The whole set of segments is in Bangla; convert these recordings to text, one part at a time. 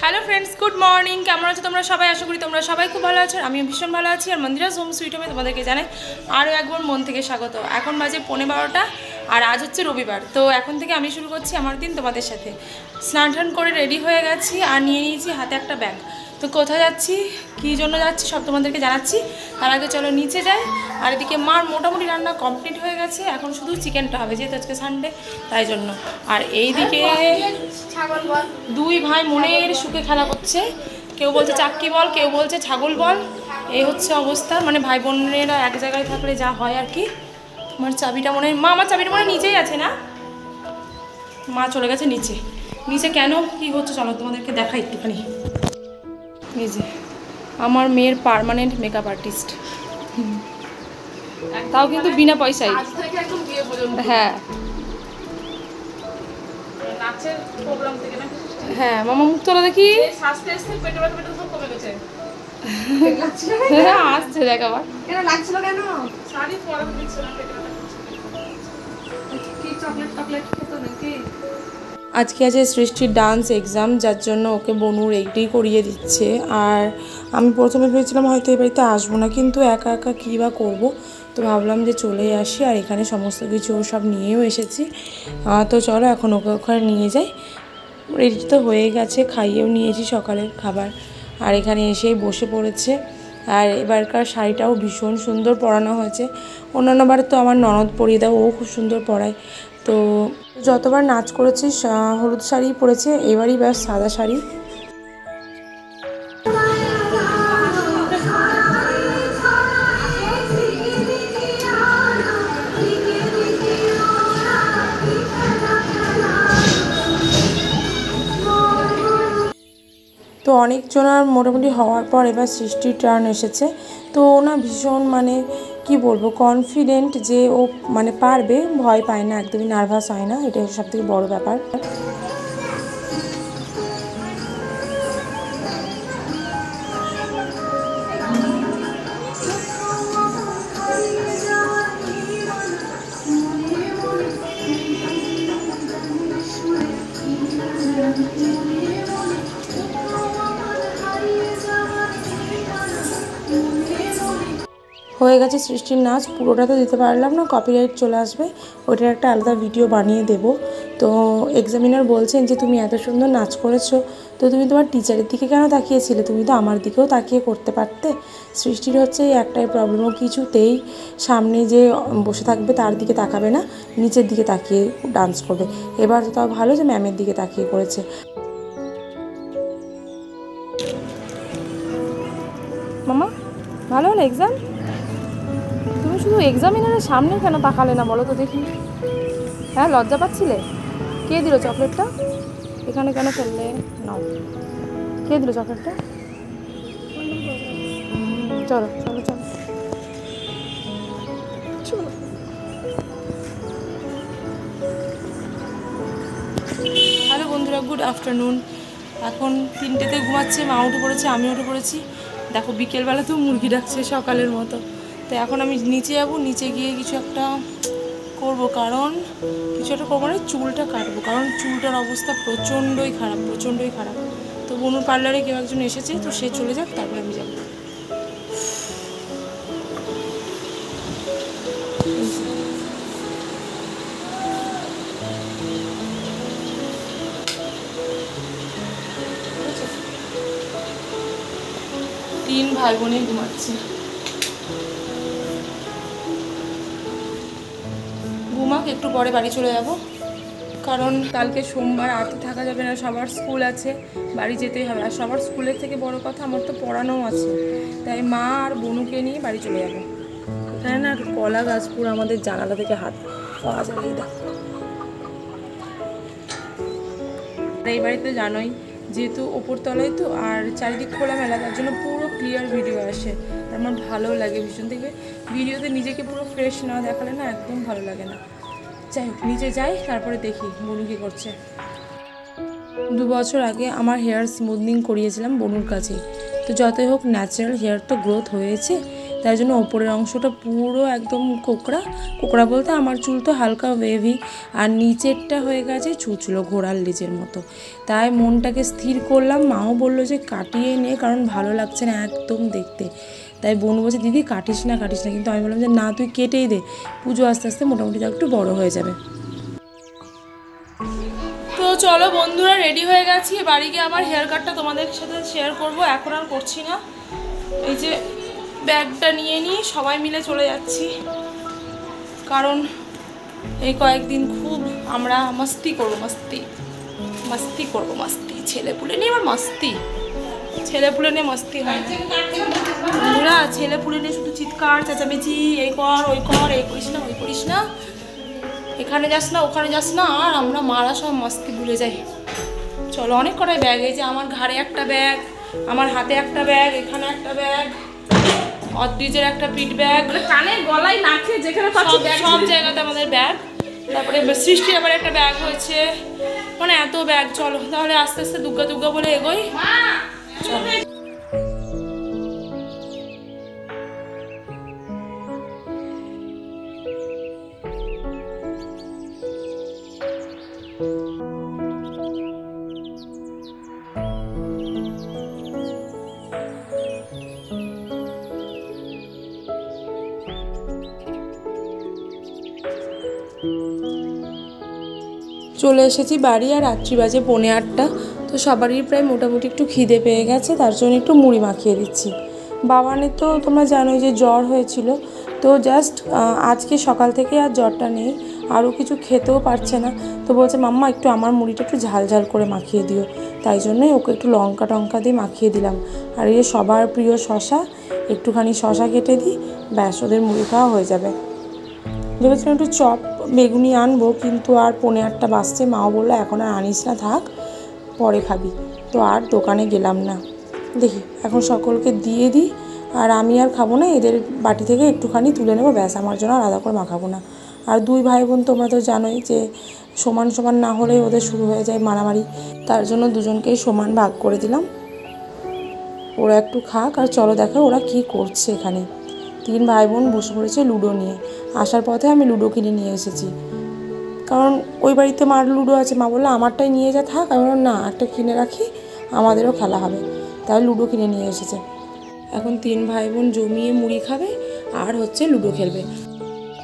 Hello friends, good morning. কেমন আছো তোমরা সবাই? আশা করি তোমরা সবাই খুব ভালো আছো। আমিও ভীষণ ভালো আছি। আর মন্দিরাস হোম সুইট হোমে তোমাদেরকে জানাই আরও একবার মন থেকে স্বাগত। এখন বাজে 11:15 আর আজ হচ্ছে রবিবার। তো এখন থেকে আমি শুরু করছি আমার দিন তোমাদের সাথে। স্নান টান করে রেডি হয়ে গেছি আর নিয়ে নিয়েছি হাতে একটা ব্যাগ। তো কোথায় যাচ্ছি, কী জন্য যাচ্ছি সব তোমাদেরকে জানাচ্ছি। তার আগে চলো নিচে যাই। আর এদিকে মার মোটামুটি রান্না কমপ্লিট হয়ে গেছে, এখন শুধু চিকেনটা হবে, যেহেতু আজকে সানডে তাই জন্য। আর এইদিকে দুই ভাই মনের সুখে খেলা করছে, কেউ বলছে চাক্কি বল, কেউ বলছে ছাগল বল। এই হচ্ছে অবস্থা, মানে ভাই বোনেরা এক জায়গায় থাকলে যা হয় আর কি। তোমার চাবিটা মনে হয়, মা আমার চাবিটা মনে হয় নিচেই আছে না? মা চলে গেছে নিচে। নিচে কেন কি হচ্ছে চলো তোমাদেরকে দেখাই একটুখানি। এই যে আমার মেয়ের পার্মানেন্ট মেকআপ আর্টিস্ট, তাও কিন্তু বিনা পয়সায়। হ্যাঁ হ্যাঁ, মামা মুখ তোলা দেখি। আসছে দেখ আবার। আজকে আছে সৃষ্টির ডান্স এক্সাম, যার জন্য ওকে বনুর এইটাই করিয়ে দিচ্ছে। আর আমি প্রথমে ভেবেছিলাম হয়তো এই বাড়িতে আসবো না, কিন্তু একা একা কী বা করবো, তো ভাবলাম যে চলে আসি। আর এখানে সমস্ত কিছু ও সব নিয়েও এসেছি। তো চলো এখন ওকে ওখানে নিয়ে যাই। রেডি তো হয়ে গেছে, খাইয়েও নিয়েছি সকালের খাবার। আর এখানে এসেই বসে পড়েছে। আর এবারকার শাড়িটাও ভীষণ সুন্দর পরানো হয়েছে। অন্যান্যবার তো আমার ননদ পরিয়ে দেয়, ও খুব সুন্দর পরায়। তো যতবার নাচ করেছি হলুদ শাড়ি পরেছে, এবারই ব্যাস সাদা শাড়ি। তো অনেকজনের মোটামুটি হওয়ার পর এবার সৃষ্টির টার্ন এসেছে। তো না ভীষণ মানে কি বলবো, কনফিডেন্ট যে ও মানে পারবে, ভয় পায় না, একদমই নার্ভাস হয় না, এটা সবথেকে বড় ব্যাপার। হয়ে গেছে সৃষ্টির নাচ, পুরোটা তো দিতে পারলাম না, কপিরাইট চলে আসবে। ওইটার একটা আলাদা ভিডিও বানিয়ে দেব। তো এক্সামিনার বলছেন যে তুমি এত সুন্দর নাচ করেছো, তো তুমি তোমার টিচারের দিকে কেন তাকিয়েছিলে, তুমি তো আমার দিকেও তাকিয়ে করতে পারতে। সৃষ্টির হচ্ছে এই একটাই প্রবলেম, ও কিছুতেই সামনে যে বসে থাকবে তার দিকে তাকাবে না, নিচের দিকে তাকিয়ে ডান্স করবে। এবার তো তাও ভালো যে ম্যামের দিকে তাকিয়ে করেছে। মামা ভালো হলো এক্সাম? তুমি শুধু এক্সামিনারের সামনে কেন তাকালে না বলো তো দেখি? হ্যাঁ, লজ্জা পাচ্ছিলে? কে দিল চকলেটটা? এখানে কেন ফেললে? নাও, কে দিল চকলেটটা? চলো চলো চলো চলো। হ্যালো বন্ধুরা, গুড আফটারনুন। এখন 3টেতে ঘুমাচ্ছে, মা উঠে পড়েছে, আমি উঠে পড়েছি। দেখো বিকেলবেলা তো মুরগি ডাকছে সকালের মতো। তো এখন আমি নিচে যাবো, নিচে গিয়ে কিছু একটা করবো, কারণ কিছু একটা করবো না, চুলটা কাটবো, কারণ চুলটার অবস্থা প্রচণ্ডই খারাপ, প্রচণ্ডই খারাপ। তো বনুর পার্লারে কেউ একজন এসেছে, তো সে চলে যাক, তারপরে আমি যাবো। তিন ভাই বোনে ঘুমাচ্ছে। ঘুমাক, একটু পরে বাড়ি চলে যাব, কারণ কালকে সোমবার আটে থাকা যাবে না, সবার স্কুল আছে, বাড়ি যেতেই হবে। আর সবার স্কুলের থেকে বড় কথা আমার তো পড়ানোও আছে, তাই মা আর বনুকে নিয়ে বাড়ি চলে যাবো। এখানে না কলা গাছ পুরো আমাদের জানালা থেকে হাত পাওয়া যায়। এই বাড়িতে জানোই যেহেতু ওপরতলায় তো, আর চারিদিক খোলামেলা, তার জন্য পুরো ক্লিয়ার ভিডিও আসে। আমার ভালো লাগে ভীষণ, দেখবে ভিডিওতে নিজেকে পুরো ফ্রেশ না দেখালে না একদম ভালো লাগে না। যাই হোক, নিচে যাই, তারপরে দেখি বনু কী করছে। 2 বছর আগে আমার হেয়ার স্মুথনিং করিয়েছিলাম বনুর কাছে। তো যতই হোক ন্যাচারাল হেয়ার তো গ্রোথ হয়েছে, তাই জন্য ওপরের অংশটা পুরো একদম কোকড়া কোকড়া বলতে আমার চুল তো হালকা ওয়েভি, আর নিচেরটা হয়ে গেছে ছুঁচলো ঘোড়ার লেজের মতো। তাই মনটাকে স্থির করলাম, মাও বললো যে কাটিয়ে নে, কারণ ভালো লাগছে না একদম দেখতে। তাই বোন বলছে দিদি কাটিস না, কিন্তু আমি বললাম যে না তুই কেটেই দে, পুজো আস্তে আস্তে মোটামুটি একটু বড় হয়ে যাবে। তো চলো বন্ধুরা, রেডি হয়ে গেছি, বাড়ি গিয়ে আমার হেয়ার কাটটা তোমাদের সাথে শেয়ার করব, এখন আর করছি না। এই যে ব্যাগটা নিয়ে নিই, সবাই মিলে চলে যাচ্ছি, কারণ এই কয়েকদিন খুব আমরা মস্তি করবো, মস্তি ছেলেপুলে নিয়ে আবার ছেলেপুলে নিয়ে মস্তি হয় না বন্ধুরা। ছেলেপুলে নিয়ে শুধু চিৎকার চেঁচামেচি, এই কর ওই কর, এই করিস না ওই করিস না, এখানে যাস না ওখানে যাস না, আর আমরা মারা সব মস্তি ভুলে যাই। চলো, অনেক কটাই ব্যাগ, এই যে আমার ঘাড়ে একটা ব্যাগ, আমার হাতে একটা ব্যাগ, এখানে একটা ব্যাগ, অদ্রিজের একটা পিঠ ব্যাগ, কানে গলায় নাকে যেখানে সব জায়গাতে আমাদের ব্যাগ। তারপরে সৃষ্টির আবার একটা ব্যাগ হয়েছে, মানে এত ব্যাগ। চলো তাহলে আস্তে আস্তে দুর্গা বলে এগোই। চলো। চলে এসেছি বাড়ি, আর রাত্রি বাজে 8:45। তো সবারই প্রায় মোটামুটি একটু খিদে পেয়ে গেছে, তার জন্য একটু মুড়ি মাখিয়ে দিচ্ছি। বাবানের তো তোমরা জানোই যে জ্বর হয়েছিল, তো জাস্ট আজকে সকাল থেকে আর জ্বরটা নেই, আরও কিছু খেতেও পারছে না। তো বলছে মাম্মা একটু আমার মুড়িটা একটু ঝাল ঝাল করে মাখিয়ে দিও, তাই জন্যই ওকে একটু লঙ্কা টঙ্কা দিয়ে মাখিয়ে দিলাম। আর এই সবার প্রিয় শশা, একটুখানি শশা কেটে দিই, ব্যাস ওদের মুড়ি খাওয়া হয়ে যাবে। ভেবেছিলাম একটু চপ বেগুনি আনবো, কিন্তু আর 8:45 বাজছে, মাও বললো এখন আর আনিস না, থাক পরে খাবি। তো আর দোকানে গেলাম না। দেখি এখন সকলকে দিয়ে দিই, আর আমি আর খাবো না, এদের বাটি থেকে একটুখানি তুলে নেবো, ব্যাস আমার জন্য আলাদা করে মাখাবো না। আর 2 ভাই বোন তোমরা তো জানোই যে সমান সমান না হলেই ওদের শুরু হয়ে যায় মারামারি, তার জন্য দুজনকেই সমান ভাগ করে দিলাম। ওরা একটু খাক, আর চলো দেখো ওরা কি করছে। এখানে 3 ভাই বোন বসে পড়েছে লুডো নিয়ে। আসার পথে আমি লুডো কিনে নিয়ে এসেছি, কারণ ওই বাড়িতে মার লুডো আছে, মা বললো আমারটাই নিয়ে যা থাক, আমি বললাম না একটা কিনে রাখি, আমাদেরও খেলা হবে, তাই লুডো কিনে নিয়ে এসেছে। এখন 3 ভাই বোন জমিয়ে মুড়ি খাবে আর হচ্ছে লুডো খেলবে,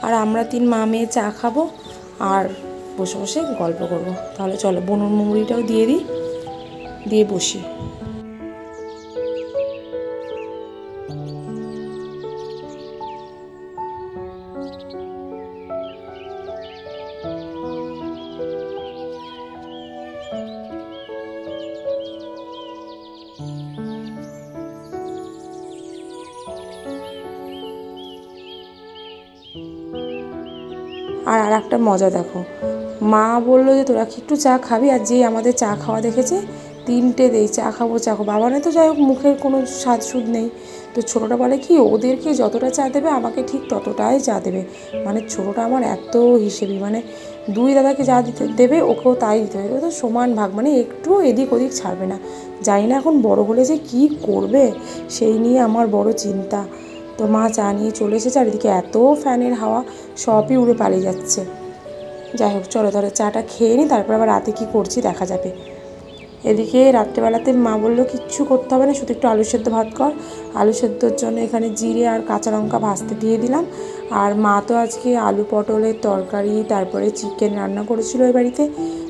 আর আমরা 3 মা মেয়ে চা খাবো আর বসে বসে গল্প করবো। তাহলে চলো বনুর মুড়িটাও দিয়ে দিই, দিয়ে বসি। আর একটা মজা দেখো, মা বললো যে তোরা কি একটু চা খাবি, আর যেই আমাদের চা খাওয়া দেখেছে 3টে দেই চা খাবো। বাবানে তো যাই হোক মুখের কোনো স্বাদ সুদ নেই, তো ছোটোটা বলে কি ওদেরকে যতটা চা দেবে আমাকে ঠিক ততটাই চা দেবে। মানে ছোটোটা আমার এত হিসেবি, মানে 2 দাদাকে যা দিতে দেবে ওকেও তাই দিতে হবে, তো সমান ভাগ, মানে একটু এদিক ওদিক ছাড়বে না। জানি না এখন বড় হলে যে কী করবে সেই নিয়ে আমার বড় চিন্তা। তো মা চা নিয়ে চলে এসেছে, আর এদিকে এত ফ্যানের হাওয়া সবই উড়ে পালিয়ে যাচ্ছে। যাই হোক চলো তাহলে চাটা খেয়ে নিই, তারপর আবার রাতে কী করছি দেখা যাবে। এদিকে রাত্রেবেলাতে মা বললো কিচ্ছু করতে হবে না, শুধু একটু আলু সেদ্ধ ভাত কর। আলু সেদ্ধর জন্য এখানে জিরে আর কাঁচা লঙ্কা ভাজতে দিয়ে দিলাম। আর মা তো আজকে আলু পটলের তরকারি তারপরে চিকেন রান্না করেছিল ওই বাড়িতে,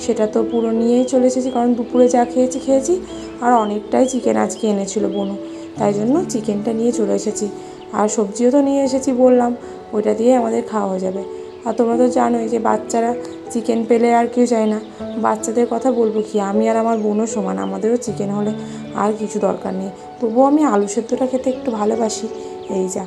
সেটা তো পুরো নিয়েই চলে এসেছি, কারণ দুপুরে যা খেয়েছি, আর অনেকটাই চিকেন আজকে এনেছিল বনু, তাই জন্য চিকেনটা নিয়ে চলে এসেছি। আর সবজিও তো নিয়ে এসেছি বললাম, ওইটা দিয়ে আমাদের খাওয়া হয়ে যাবে। আর তোমরা তো জানোই যে বাচ্চারা চিকেন পেলে আর কেউ চায় না, বাচ্চাদের কথা বলবো কি, আমি আর আমার বোনও সমান, আমাদেরও চিকেন হলে আর কিছু দরকার নেই। তবুও আমি আলু সেদ্ধটা খেতে একটু ভালোবাসি। এই যা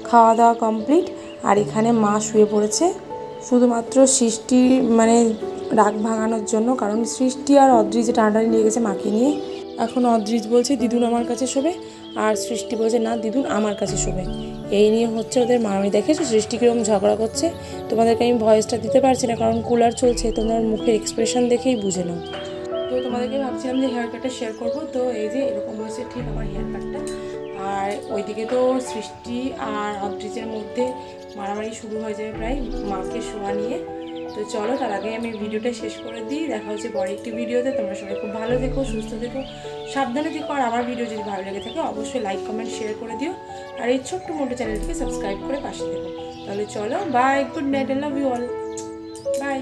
খাওয়া দাওয়া কমপ্লিট, আর এখানে মা শুয়ে পড়েছে শুধুমাত্র সৃষ্টি মানে রাগ ভাঙানোর জন্য, কারণ সৃষ্টি আর অদ্রিজে টানাটানি লেগে গেছে মাকে নিয়ে। এখন অদ্রিজ বলছে দিদুন আমার কাছে শোবে, আর সৃষ্টি বলছে না দিদুন আমার কাছে শোবে। এই নিয়ে হচ্ছে ওদের মামি। দেখেছো সৃষ্টি কীরকম ঝগড়া করছে, তোমাদেরকে আমি ভয়েসটা দিতে পারছি না কারণ কুলার চলছে, তোমরা মুখের এক্সপ্রেশন দেখেই বুঝে নাও। তো তোমাদেরকে ভাবছিলাম যে হেয়ার কাটটা শেয়ার করবো। তো এই যে এরকম হয়েছে ঠিক আমার হেয়ার কাটটা। আর ওইদিকে তো সৃষ্টি আর অদ্রিজের মধ্যে মারামারি শুরু হয়ে যাবে প্রায় মাকে শোয়া নিয়ে। তো চলো তার আগে আমি ভিডিওটা শেষ করে দিই। দেখা হচ্ছে পরে একটি ভিডিওতে। তোমরা সবাই খুব ভালো থেকো, সুস্থ থেকো, সাবধানে থেকো। আর আমার ভিডিও যদি ভালো লেগে থাকে অবশ্যই লাইক কমেন্ট শেয়ার করে দিও। আর এই ছোট্ট মোটো চ্যানেলটিকে সাবস্ক্রাইব করে পাশে থেকো। তাহলে চলো, bye, good night, I love you all, by.